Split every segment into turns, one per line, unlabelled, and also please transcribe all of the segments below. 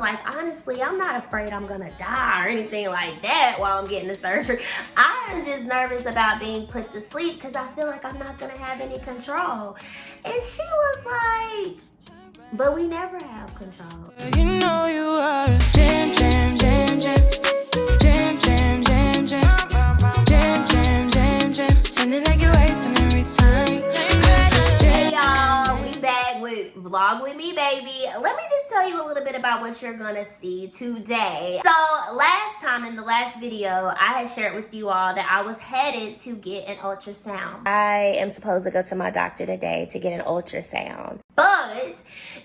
Like, honestly, I'm not afraid I'm gonna die or anything like that while I'm getting the surgery. I am just nervous about being put to sleep because I feel like I'm not gonna have any control. And she was like, but we never have control.
You know you are a jam, jam, jam, jam. Jam, jam, jam, jam. Jam, jam, jam, jam. Sounding like you're wasting every time.
Hey y'all, we back with Vlog With Me, baby. Let me just tell you a little bit about what you're gonna see today. So last time in the last video, I had shared with you all that I was headed to get an ultrasound. I am supposed to go to my doctor today to get an ultrasound. But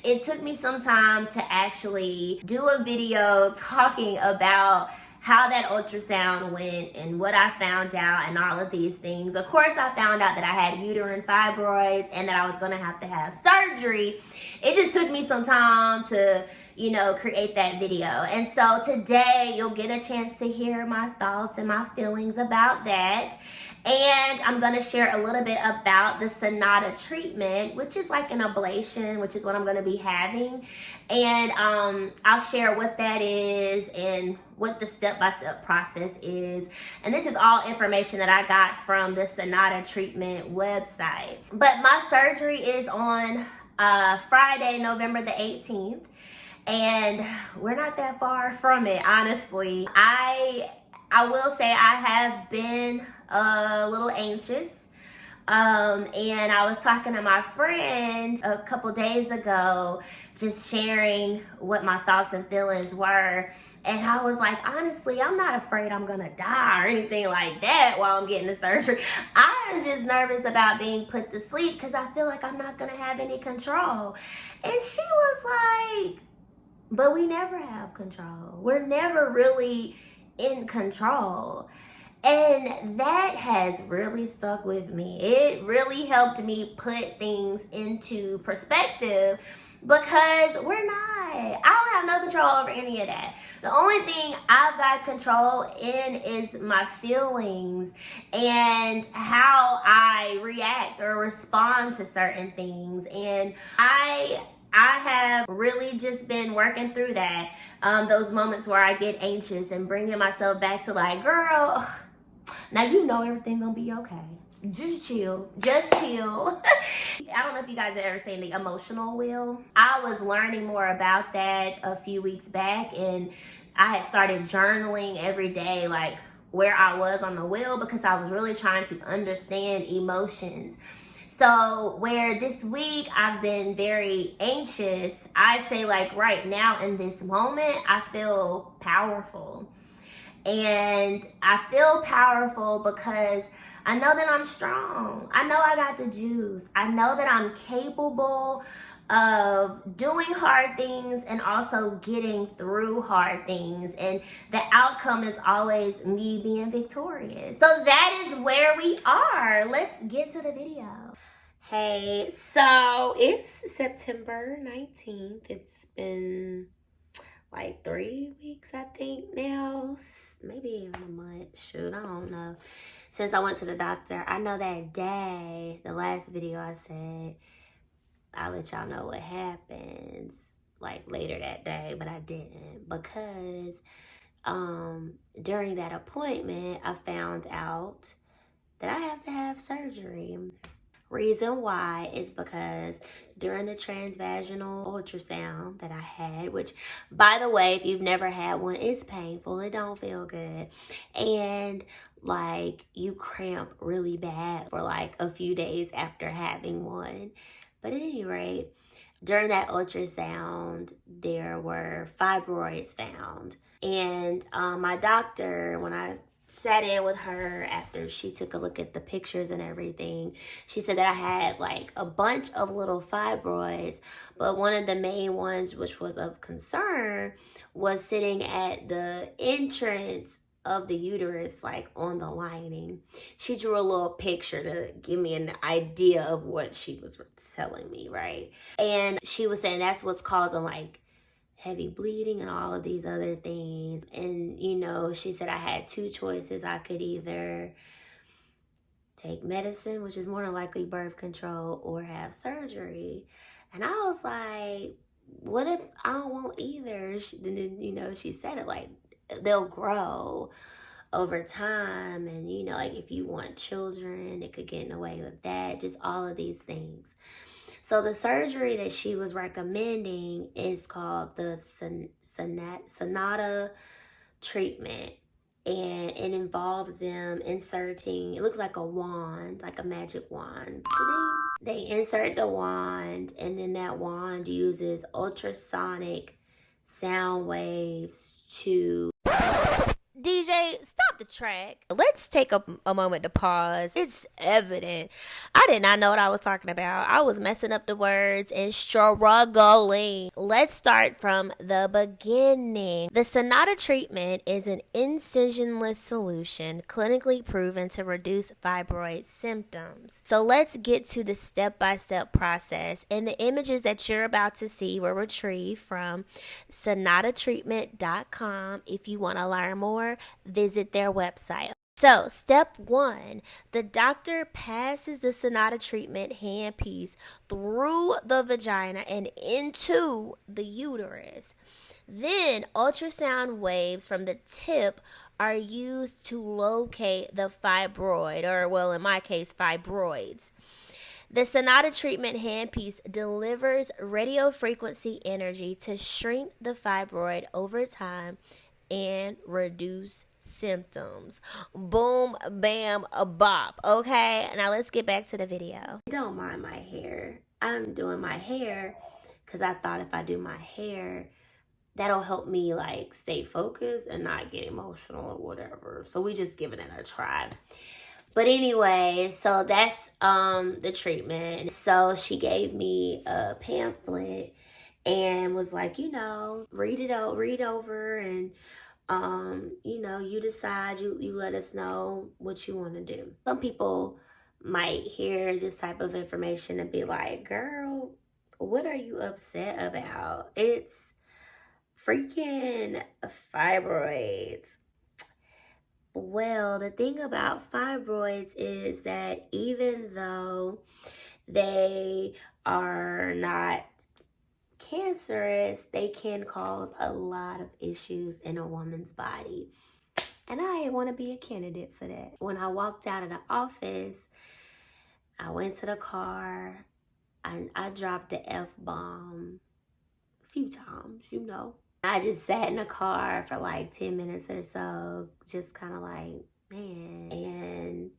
it took me some time to actually do a video talking about how that ultrasound went and what I found out and all of these things. Of course, I found out that I had uterine fibroids and that I was gonna have to have surgery. It just took me some time to, you know, create that video. And so today you'll get a chance to hear my thoughts and my feelings about that. And I'm gonna share a little bit about the Sonata treatment, which is like an ablation, which is what I'm gonna be having. And I'll share what that is and what the step-by-step process is. And this is all information that I got from the Sonata Treatment website. But my surgery is on Friday, November the 18th. And we're not that far from it, honestly. I will say I have been a little anxious. And I was talking to my friend a couple days ago, just sharing what my thoughts and feelings were. And I was like, honestly, I'm not afraid I'm gonna die or anything like that while I'm getting the surgery. I am just nervous about being put to sleep because I feel like I'm not gonna have any control. And she was like, but we never have control. We're never really in control. And that has really stuck with me. It really helped me put things into perspective because we're not. I don't have no control over any of that. The only thing I've got control in is my feelings and how I react or respond to certain things. And I have really just been working through that. Those moments where I get anxious and bringing myself back to like, girl, now you know everything gonna be okay. Just chill. Just chill. I don't know if you guys have ever seen the emotional wheel. I was learning more about that a few weeks back, and I had started journaling every day, like where I was on the wheel, because I was really trying to understand emotions. So where this week I've been very anxious, I say like right now in this moment, I feel powerful. And I feel powerful because I know that I'm strong. I know I got the juice. I know that I'm capable of doing hard things and also getting through hard things. And the outcome is always me being victorious. So that is where we are. Let's get to the video. Hey, so it's September 19th. It's been like 3 weeks, I think now. Maybe even a month. Shoot, I don't know. Since I went to the doctor. I know that day, the last video I said, I'll let y'all know what happens like later that day, but I didn't because during that appointment, I found out that I have to have surgery. Reason why is because during the transvaginal ultrasound that I had, which by the way, if you've never had one, it's painful. It don't feel good. And like you cramp really bad for like a few days after having one. But at any rate, during that ultrasound, there were fibroids found. And my doctor, when I sat in with her after she took a look at the pictures and everything, she said that I had like a bunch of little fibroids, but one of the main ones, which was of concern, was sitting at the entrance of the uterus, like on the lining. She drew a little picture to give me an idea of what she was telling me, right? And she was saying that's what's causing like heavy bleeding and all of these other things. And, you know, she said I had two choices. I could either take medicine, which is more than likely birth control, or have surgery. And I was like, what if I don't want either? Then, you know, she said it like, they'll grow over time. And, you know, like if you want children, it could get in the way of that. Just all of these things. So the surgery that she was recommending is called the Sonata Treatment. And it involves them inserting, it looks like a wand, like a magic wand. They insert the wand, and then that wand uses ultrasonic sound waves to... DJ, stop the track. Let's take a moment to pause. It's evident I did not know what I was talking about. I was messing up the words and struggling. Let's start from the beginning. The Sonata treatment is an incisionless solution clinically proven to reduce fibroid symptoms. So let's get to the step-by-step process. And the images that you're about to see were retrieved from sonatatreatment.com. If you want to learn more, visit their website. So, step 1, the doctor passes the Sonata treatment handpiece through the vagina and into the uterus. Then, ultrasound waves from the tip are used to locate the fibroid, or, well, in my case, fibroids. The Sonata treatment handpiece delivers radiofrequency energy to shrink the fibroid over time and reduce symptoms. Boom, bam, a bop. Okay, now let's get back to the video. Don't mind my hair. I'm doing my hair because I thought if I do my hair, that'll help me like stay focused and not get emotional or whatever. So we just giving it a try. But anyway, so that's the treatment. So she gave me a pamphlet and was like, you know, read over, and you know, you decide, you let us know what you want to do. Some people might hear this type of information and be like, girl, what are you upset about? It's freaking fibroids. Well, the thing about fibroids is that even though they are not cancerous, they can cause a lot of issues in a woman's body. And I want to be a candidate for that. When I walked out of the office, I went to the car and I dropped the F-bomb a few times, you know. I just sat in the car for like 10 minutes or so, just kind of like, man. And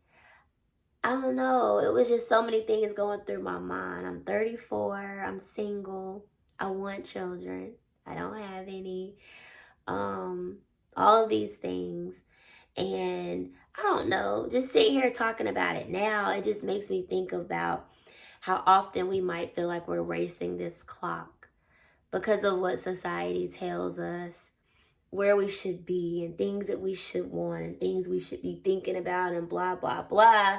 I don't know, it was just so many things going through my mind. I'm 34, I'm single, I want children, I don't have any, all of these things. And I don't know, just sitting here talking about it now, it just makes me think about how often we might feel like we're racing this clock because of what society tells us where we should be and things that we should want and things we should be thinking about and blah, blah, blah.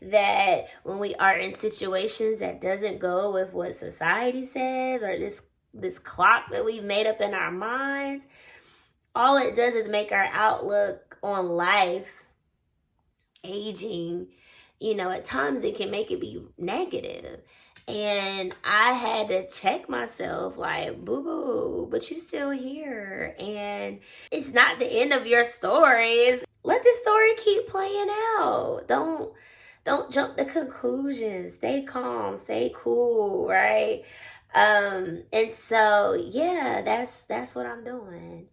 That when we are in situations that doesn't go with what society says or this clock that we've made up in our minds, all it does is make our outlook on life, aging, you know, at times it can make it be negative. And I had to check myself like, boo-boo, but you still here. And it's not the end of your stories. Let the story keep playing out. Don't jump to conclusions. Stay calm, stay cool, right? And so, yeah, that's what I'm doing.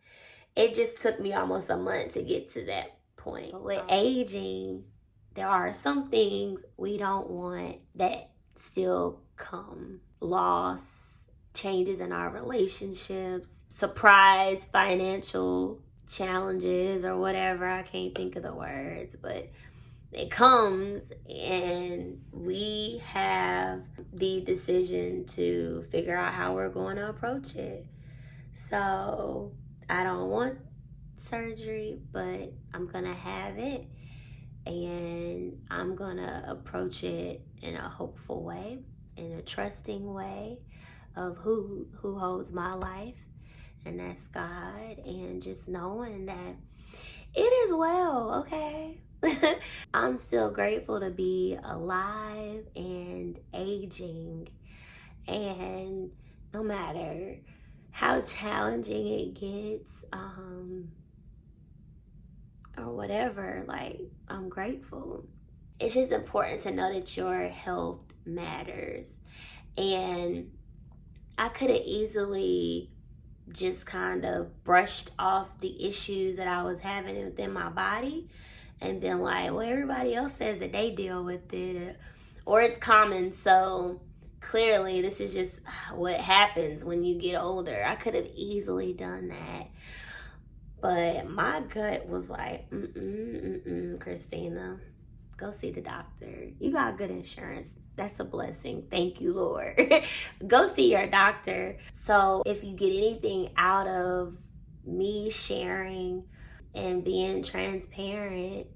It just took me almost a month to get to that point. But with aging, there are some things we don't want that still come. Loss, changes in our relationships, surprise financial challenges or whatever. I can't think of the words, but it comes and we have the decision to figure out how we're going to approach it. So I don't want surgery, but I'm going to have it. And I'm gonna approach it in a hopeful way, in a trusting way of who holds my life, and that's God, and just knowing that it is well, okay? I'm still grateful to be alive and aging and no matter how challenging it gets, or whatever, like, I'm grateful. It's just important to know that your health matters. And I could have easily just kind of brushed off the issues that I was having within my body and been like, well, everybody else says that they deal with it, or it's common, so clearly this is just what happens when you get older. I could have easily done that. But my gut was like, Christina, go see the doctor. You got good insurance. That's a blessing. Thank you, Lord. Go see your doctor. So if you get anything out of me sharing and being transparent,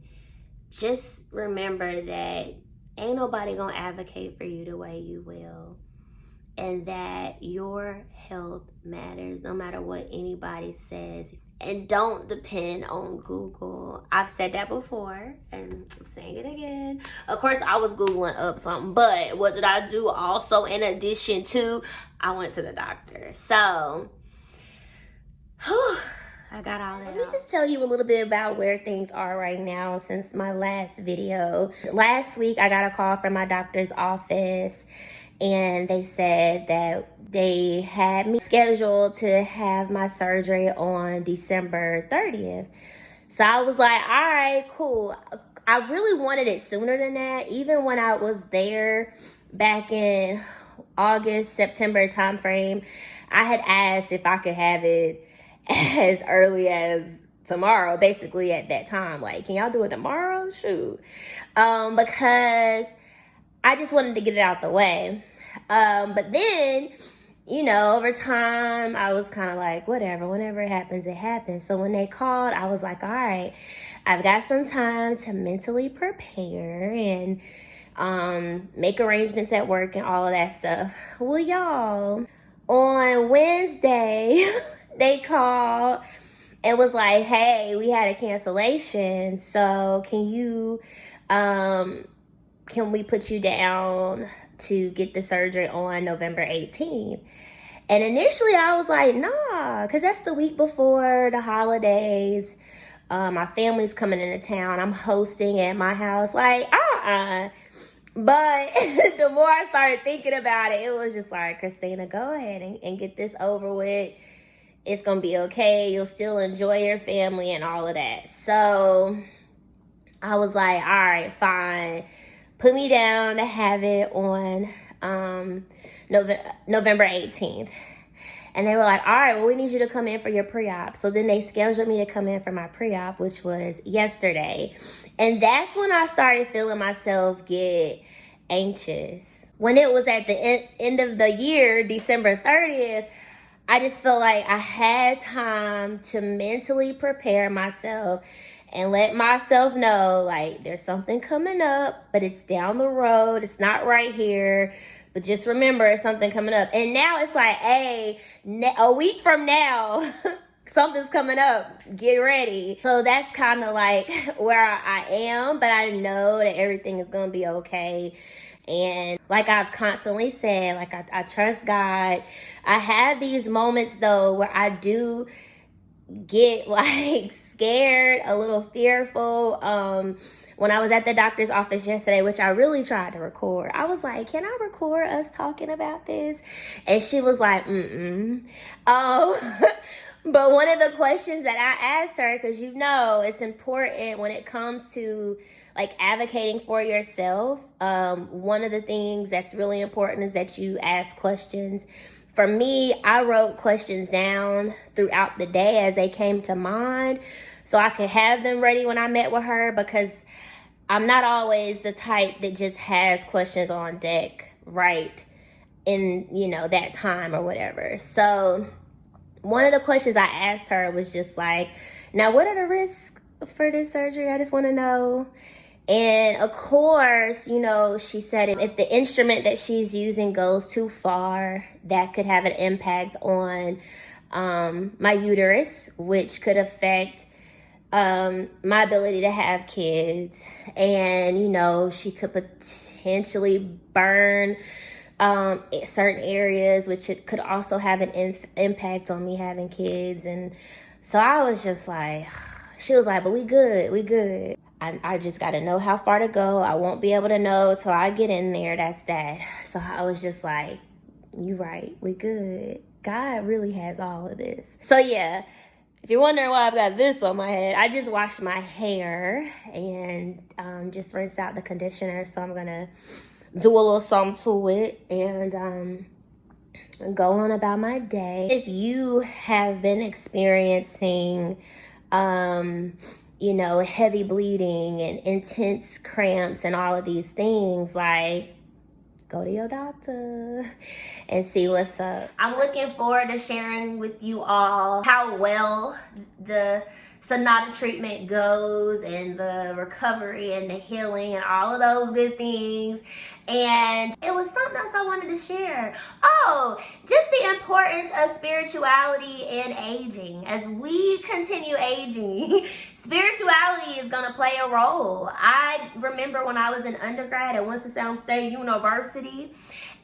just remember that ain't nobody gonna advocate for you the way you will. And that your health matters no matter what anybody says. And don't depend on Google. I've said that before, and I'm saying it again. Of course, I was Googling up something, but what did I do also in addition to? I went to the doctor. So, I got all that. Let me just tell you a little bit about where things are right now since my last video. Last week, I got a call from my doctor's office, and they said that they had me scheduled to have my surgery on December 30th. So I was like, all right, cool. I really wanted it sooner than that. Even when I was there back in August, September timeframe, I had asked if I could have it as early as tomorrow, basically at that time. Like, can y'all do it tomorrow? Shoot. Because I just wanted to get it out the way. But then, you know, over time, I was kind of like, whatever, whenever it happens, it happens. So when they called, I was like, all right, I've got some time to mentally prepare and make arrangements at work and all of that stuff. Well, y'all, on Wednesday, they called and was like, hey, we had a cancellation. So can we put you down to get the surgery on November 18th? And initially I was like, nah, because that's the week before the holidays. My family's coming into town. I'm hosting at my house. Like, But the more I started thinking about it, it was just like, Christina, go ahead and get this over with. It's going to be okay. You'll still enjoy your family and all of that. So I was like, all right, fine. Put me down to have it on November 18th. And they were like, all right, well, we need you to come in for your pre-op. So then they scheduled me to come in for my pre-op, which was yesterday. And that's when I started feeling myself get anxious. When it was at the end of the year, December 30th, I just felt like I had time to mentally prepare myself and let myself know, like, there's something coming up, but it's down the road. It's not right here. But just remember, it's something coming up. And now it's like, hey, a week from now, something's coming up. Get ready. So that's kind of like where I am. But I know that everything is going to be okay. And like I've constantly said, like I trust God. I have these moments, though, where I do get like scared, a little fearful. When I was at the doctor's office yesterday, which I really tried to record, I was like, can I record us talking about this? And she was like, but one of the questions that I asked her, because you know it's important when it comes to like advocating for yourself, one of the things that's really important is that you ask questions. For me, I wrote questions down throughout the day as they came to mind so I could have them ready when I met with her, because I'm not always the type that just has questions on deck right in, you know, that time or whatever. So one of the questions I asked her was just like, now what are the risks for this surgery? I just want to know. And of course, you know, she said if the instrument that she's using goes too far, that could have an impact on my uterus, which could affect my ability to have kids. And, you know, she could potentially burn certain areas, which it could also have an impact on me having kids. And so I was just like, she was like, but we good. I just got to know how far to go. I won't be able to know till I get in there. That's that. So I was just like, you right, we good. God really has all of this. So yeah, if you're wondering why I've got this on my head, I just washed my hair and just rinsed out the conditioner. So I'm going to do a little something to it and go on about my day. If you have been experiencing heavy bleeding and intense cramps and all of these things, like, go to your doctor and see what's up. I'm looking forward to sharing with you all how well the Sonata treatment goes and the recovery and the healing and all of those good things. And it was something else I wanted to share. Oh, just the importance of spirituality in aging. As we continue aging, spirituality is going to play a role. I remember when I was in undergrad at Winston-Salem State University,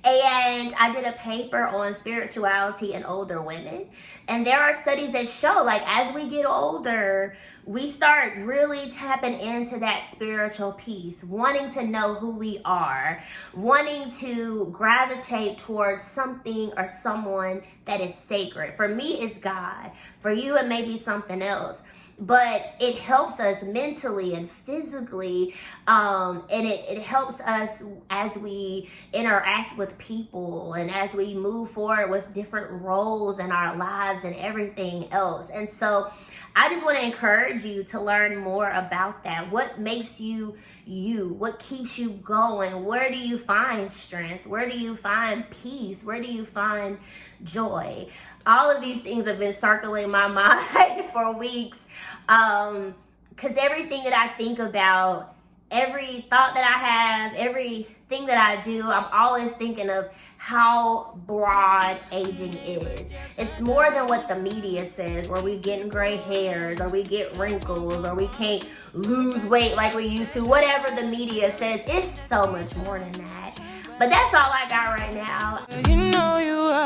and I did a paper on spirituality in older women. And there are studies that show, like, as we get older, we start really tapping into that spiritual piece, wanting to know who we are, wanting to gravitate towards something or someone that is sacred. For me, it's God. For you, it may be something else. But it helps us mentally and physically, and it helps us as we interact with people and as we move forward with different roles in our lives and everything else. And so I just want to encourage you to learn more about that. What makes you you? What keeps you going? Where do you find strength? Where do you find peace? Where do you find joy? All of these things have been circling my mind for weeks. Because everything that I think about, every thought that I have, everything that I do, I'm always thinking of how broad aging is. It's more than what the media says, where we getting gray hairs, or we get wrinkles, or we can't lose weight like we used to. Whatever the media says, it's so much more than that. But that's all I got right now.
You know you are